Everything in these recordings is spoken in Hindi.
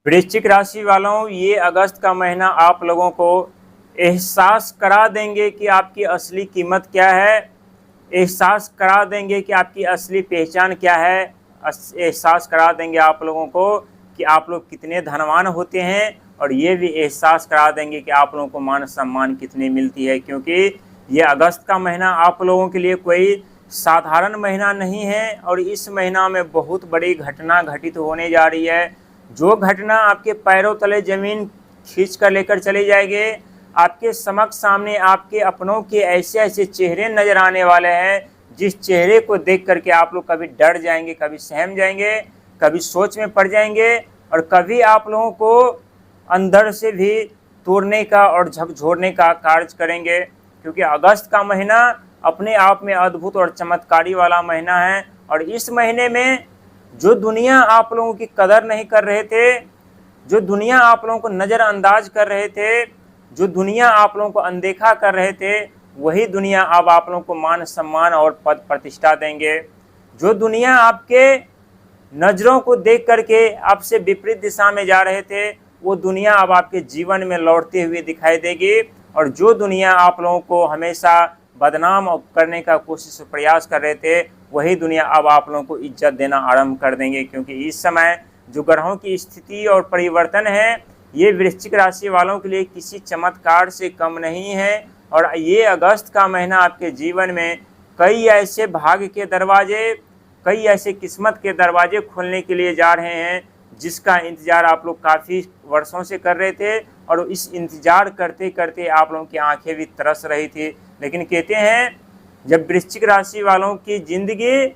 वृश्चिक राशि वालों, ये अगस्त का महीना आप लोगों को एहसास करा देंगे कि आपकी असली कीमत क्या है, एहसास करा देंगे कि आपकी असली पहचान क्या है, एहसास करा देंगे आप लोगों को कि आप लोग कितने धनवान होते हैं, और ये भी एहसास करा देंगे कि आप लोगों को मान सम्मान कितनी मिलती है। क्योंकि ये अगस्त का महीना आप लोगों के लिए कोई साधारण महीना नहीं है, और इस महीना में बहुत बड़ी घटना घटित होने जा रही है। जो घटना आपके पैरों तले जमीन खींच कर लेकर चले जाएंगे। आपके समक्ष सामने आपके अपनों के ऐसे ऐसे चेहरे नजर आने वाले हैं, जिस चेहरे को देख करके आप लोग कभी डर जाएंगे, कभी सहम जाएंगे, कभी सोच में पड़ जाएंगे, और कभी आप लोगों को अंदर से भी तोड़ने का और झकझोरने का कार्य करेंगे। क्योंकि अगस्त का महीना अपने आप में अद्भुत और चमत्कारी वाला महीना है, और इस महीने में जो दुनिया आप लोगों की कदर नहीं कर रहे थे, जो दुनिया आप लोगों को नज़रअंदाज कर रहे थे, जो दुनिया आप लोगों को अनदेखा कर रहे थे, वही दुनिया अब आप लोगों को मान सम्मान और पद प्रतिष्ठा देंगे। जो दुनिया आपके नज़रों को देख करके आपसे विपरीत दिशा में जा रहे थे, वो दुनिया अब आपके जीवन में लौटते हुए दिखाई देगी। और जो दुनिया आप लोगों को हमेशा बदनाम करने का कोशिश प्रयास कर रहे थे, वही दुनिया अब आप लोगों को इज्जत देना आरंभ कर देंगे। क्योंकि इस समय जो ग्रहों की स्थिति और परिवर्तन है, ये वृश्चिक राशि वालों के लिए किसी चमत्कार से कम नहीं है। और ये अगस्त का महीना आपके जीवन में कई ऐसे भाग्य के दरवाजे, कई ऐसे किस्मत के दरवाजे खुलने के लिए जा रहे हैं, जिसका इंतज़ार आप लोग काफ़ी वर्षों से कर रहे थे। और इस इंतज़ार करते करते आप लोगों की आंखें भी तरस रही थी। लेकिन कहते हैं, जब वृश्चिक राशि वालों की ज़िंदगी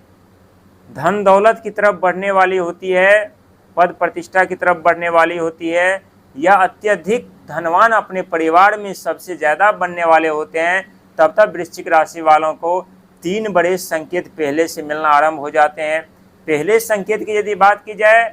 धन दौलत की तरफ बढ़ने वाली होती है, पद प्रतिष्ठा की तरफ बढ़ने वाली होती है, या अत्यधिक धनवान अपने परिवार में सबसे ज़्यादा बनने वाले होते हैं, तब तब वृश्चिक राशि वालों को 3 बड़े संकेत पहले से मिलना आरंभ हो जाते हैं। पहले संकेत की यदि बात की जाए,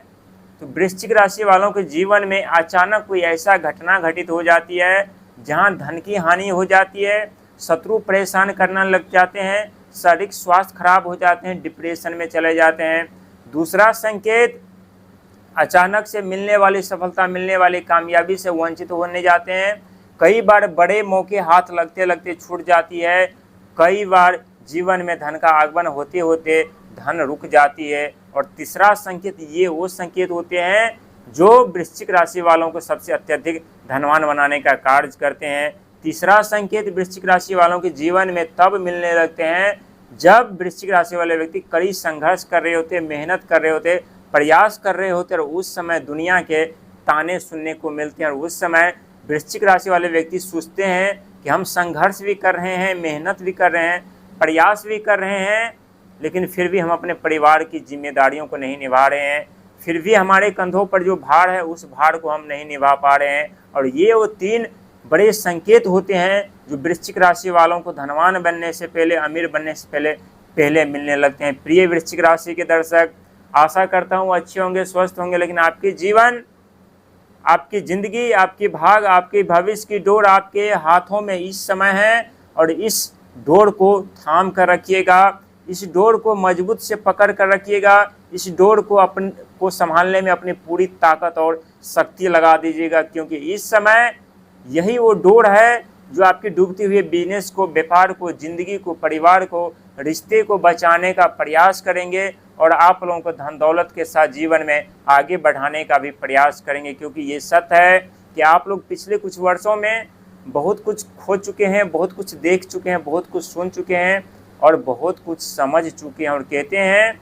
तो वृश्चिक राशि वालों के जीवन में अचानक कोई ऐसा घटना घटित हो जाती है जहां धन की हानि हो जाती है, शत्रु परेशान करना लग जाते हैं, शारीरिक स्वास्थ्य खराब हो जाते हैं, डिप्रेशन में चले जाते हैं। दूसरा संकेत, अचानक से मिलने वाली सफलता, मिलने वाली कामयाबी से वंचित होने जाते हैं। कई बार बड़े मौके हाथ लगते लगते छूट जाती है। कई बार जीवन में धन का आगमन होते होते धन रुक जाती है। और तीसरा संकेत, ये वो संकेत होते हैं जो वृश्चिक राशि वालों को सबसे अत्यधिक धनवान बनाने का कार्य करते हैं। तीसरा संकेत वृश्चिक राशि वालों के जीवन में तब मिलने लगते हैं जब वृश्चिक राशि वाले व्यक्ति कड़ी संघर्ष कर रहे होते, मेहनत कर रहे होते, प्रयास कर रहे होते, और उस समय दुनिया के ताने सुनने को मिलते हैं। और उस समय वृश्चिक राशि वाले व्यक्ति सोचते हैं कि हम संघर्ष भी कर रहे हैं, मेहनत भी कर रहे हैं, प्रयास भी कर रहे हैं, लेकिन फिर भी हम अपने परिवार की जिम्मेदारियों को नहीं निभा रहे हैं, फिर भी हमारे कंधों पर जो भार है उस भार को हम नहीं निभा पा रहे हैं। और ये वो 3 बड़े संकेत होते हैं जो वृश्चिक राशि वालों को धनवान बनने से पहले, अमीर बनने से पहले मिलने लगते हैं। प्रिय वृश्चिक राशि के दर्शक, आशा करता हूँ अच्छे होंगे, स्वस्थ होंगे, लेकिन आपकी जीवन, आपकी ज़िंदगी, आपकी भाग, आपके भविष्य की डोर आपके हाथों में इस समय है। और इस डोर को थाम कर रखिएगा, इस डोर को मजबूत से पकड़ कर रखिएगा, इस डोर को संभालने में अपनी पूरी ताकत और शक्ति लगा दीजिएगा। क्योंकि इस समय यही वो डोर है जो आपकी डूबती हुई बिजनेस को, व्यापार को, जिंदगी को, परिवार को, रिश्ते को बचाने का प्रयास करेंगे, और आप लोगों को धन दौलत के साथ जीवन में आगे बढ़ाने का भी प्रयास करेंगे। क्योंकि ये सत्य है कि आप लोग पिछले कुछ वर्षों में बहुत कुछ खो चुके हैं, बहुत कुछ देख चुके हैं, बहुत कुछ सुन चुके हैं, और बहुत कुछ समझ चुके हैं। और कहते हैं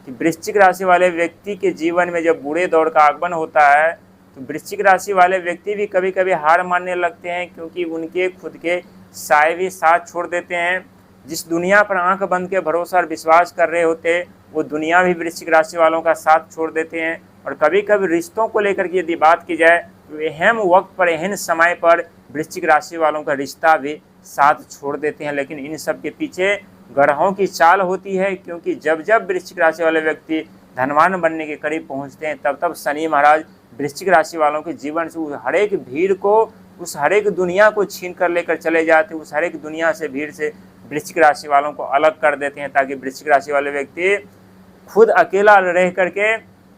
कि वृश्चिक राशि वाले व्यक्ति के जीवन में जब बुरे दौर का आगमन होता है, तो वृश्चिक राशि वाले व्यक्ति भी कभी कभी हार मानने लगते हैं, क्योंकि उनके खुद के साए भी साथ छोड़ देते हैं। जिस दुनिया पर आंख बंद के भरोसा और विश्वास कर रहे होते, वो दुनिया भी वृश्चिक राशि वालों का साथ छोड़ देते हैं। और कभी कभी रिश्तों को लेकर के यदि बात की जाए, तो अहम वक्त पर, अहम समय पर वृश्चिक राशि वालों का रिश्ता भी साथ छोड़ देते हैं। लेकिन इन सब के पीछे ग्रहों की चाल होती है। क्योंकि जब जब वृश्चिक राशि वाले व्यक्ति धनवान बनने के करीब पहुंचते हैं, तब तब शनि महाराज वृश्चिक राशि वालों के जीवन से उस हर एक भीड़ को, उस हर एक दुनिया को छीन कर लेकर चले जाते हैं। उस हर एक दुनिया से, भीड़ से वृश्चिक राशि वालों को अलग कर देते हैं, ताकि वृश्चिक राशि वाले व्यक्ति खुद अकेला रह करके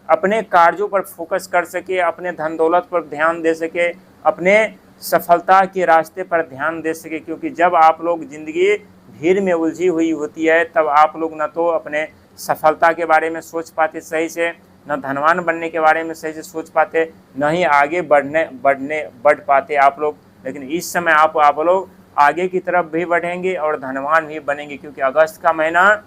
अपने कार्यों पर फोकस कर सके, अपने धन दौलत पर ध्यान दे सके, अपने सफलता के रास्ते पर ध्यान दे सके। क्योंकि जब आप लोग ज़िंदगी भीड़ में उलझी हुई होती है तब आप लोग न तो अपने सफलता के बारे में सोच पाते सही से, न धनवान बनने के बारे में सही से सोच पाते, न ही आगे बढ़ पाते आप लोग। लेकिन इस समय आप लोग आगे की तरफ भी बढ़ेंगे और धनवान भी बनेंगे, क्योंकि अगस्त का महीना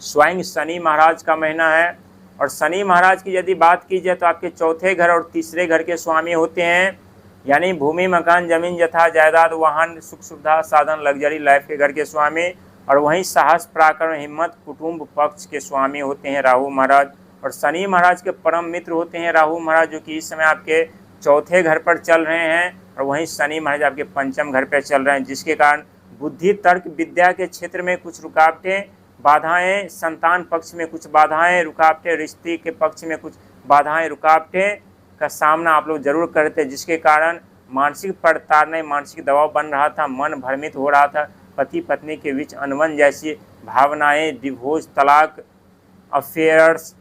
स्वयं शनि महाराज का महीना है। और शनि महाराज की यदि बात की जाए तो आपके चौथे घर और तीसरे घर के स्वामी होते हैं, यानी भूमि, मकान, जमीन, जथा, जायदाद, वाहन, सुख सुविधा, साधन, लग्जरी लाइफ के घर के स्वामी। और वहीं साहस, पराक्रम, हिम्मत, कुटुंब पक्ष के स्वामी होते हैं राहु महाराज। और शनि महाराज के परम मित्र होते हैं राहु महाराज, जो कि इस समय आपके चौथे घर पर चल रहे हैं। और वहीं शनि महाराज आपके पंचम घर पर चल रहे हैं, जिसके कारण बुद्धि, तर्क, विद्या के क्षेत्र में कुछ रुकावटें, बाधाएं, संतान पक्ष में कुछ बाधाएं, रुकावटें, रिश्ते के पक्ष में कुछ बाधाएं, रुकावटें का सामना आप लोग जरूर करते, जिसके कारण मानसिक प्रताड़ना, मानसिक दबाव बन रहा था, मन भ्रमित हो रहा था, पति पत्नी के बीच अनबन जैसी भावनाएं, डिवोर्स, तलाक, अफेयर्स,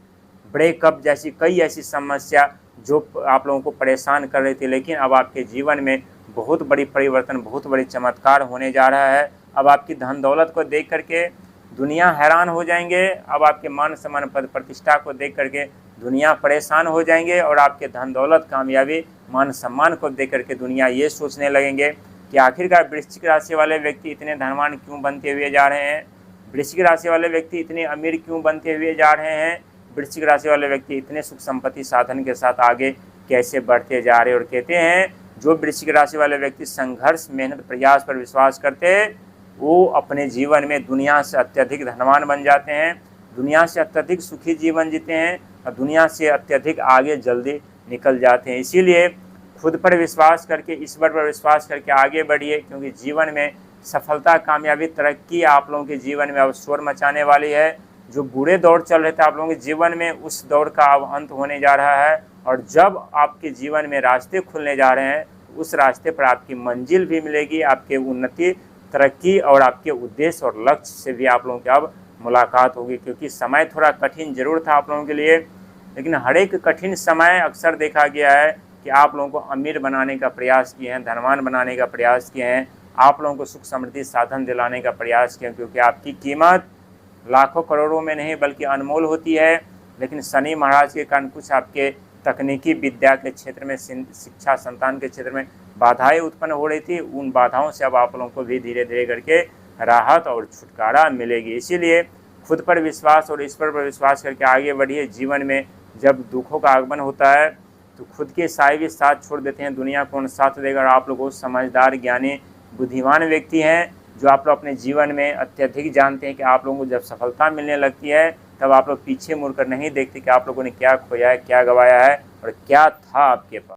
ब्रेकअप जैसी कई ऐसी समस्या जो आप लोगों को परेशान कर रही थी। लेकिन अब आपके जीवन में बहुत बड़ी परिवर्तन, बहुत बड़ी चमत्कार होने जा रहा है। अब आपकी धन दौलत को देख करके दुनिया हैरान हो जाएंगे। अब आपके मान सम्मान, पद प्रतिष्ठा को देख करके दुनिया परेशान हो जाएंगे। और आपके धन दौलत, कामयाबी, मान सम्मान को देख करके दुनिया ये सोचने लगेंगे कि आखिरकार वृश्चिक राशि वाले व्यक्ति इतने धनवान क्यों बनते हुए जा रहे हैं, वृश्चिक राशि वाले व्यक्ति इतने अमीर क्यों बनते हुए जा रहे हैं, वृश्चिक राशि वाले व्यक्ति इतने सुख संपत्ति साधन के साथ आगे कैसे बढ़ते जा रहे हैं। और कहते हैं जो वृश्चिक राशि वाले व्यक्ति संघर्ष, मेहनत, प्रयास पर विश्वास करते हैं वो अपने जीवन में दुनिया से अत्यधिक धनवान बन जाते हैं, दुनिया से अत्यधिक सुखी जीवन जीते हैं और दुनिया से अत्यधिक आगे जल्दी निकल जाते हैं। इसीलिए खुद पर विश्वास करके, ईश्वर पर विश्वास करके आगे बढ़िए, क्योंकि जीवन में सफलता, कामयाबी, तरक्की आप लोगों के जीवन में अब शोर मचाने वाली है। जो बुरे दौर चल रहे थे आप लोगों के जीवन में, उस दौर का अब अंत होने जा रहा है। और जब आपके जीवन में रास्ते खुलने जा रहे हैं, उस रास्ते पर आपकी मंजिल भी मिलेगी, आपके उन्नति, तरक्की और आपके उद्देश्य और लक्ष्य से भी आप लोगों की अब मुलाकात होगी। क्योंकि समय थोड़ा कठिन जरूर था आप लोगों के लिए, लेकिन हर एक कठिन समय अक्सर देखा गया है कि आप लोगों को अमीर बनाने का प्रयास किए हैं, धनवान बनाने का प्रयास किए हैं, आप लोगों को सुख समृद्धि साधन दिलाने का प्रयास किया, क्योंकि आपकी कीमत लाखों करोड़ों में नहीं बल्कि अनमोल होती है। लेकिन शनि महाराज के कारण कुछ आपके तकनीकी विद्या के क्षेत्र में, शिक्षा, संतान के क्षेत्र में बाधाएं उत्पन्न हो रही थी, उन बाधाओं से अब आप लोगों को भी धीरे धीरे करके राहत और छुटकारा मिलेगी। इसीलिए खुद पर विश्वास और ईश्वर पर विश्वास करके आगे बढ़िए। जीवन में जब दुखों का आगमन होता है तो खुद के साहिब साथ छोड़ देते हैं, दुनिया कौन साथ देगा। और आप लोग समझदार, ज्ञानी, बुद्धिमान व्यक्ति हैं जो आप लोग अपने जीवन में अत्यधिक जानते हैं कि आप लोगों को जब सफलता मिलने लगती है तब आप लोग पीछे मुड़कर नहीं देखते कि आप लोगों ने क्या खोया है, क्या गंवाया है और क्या था आपके पास।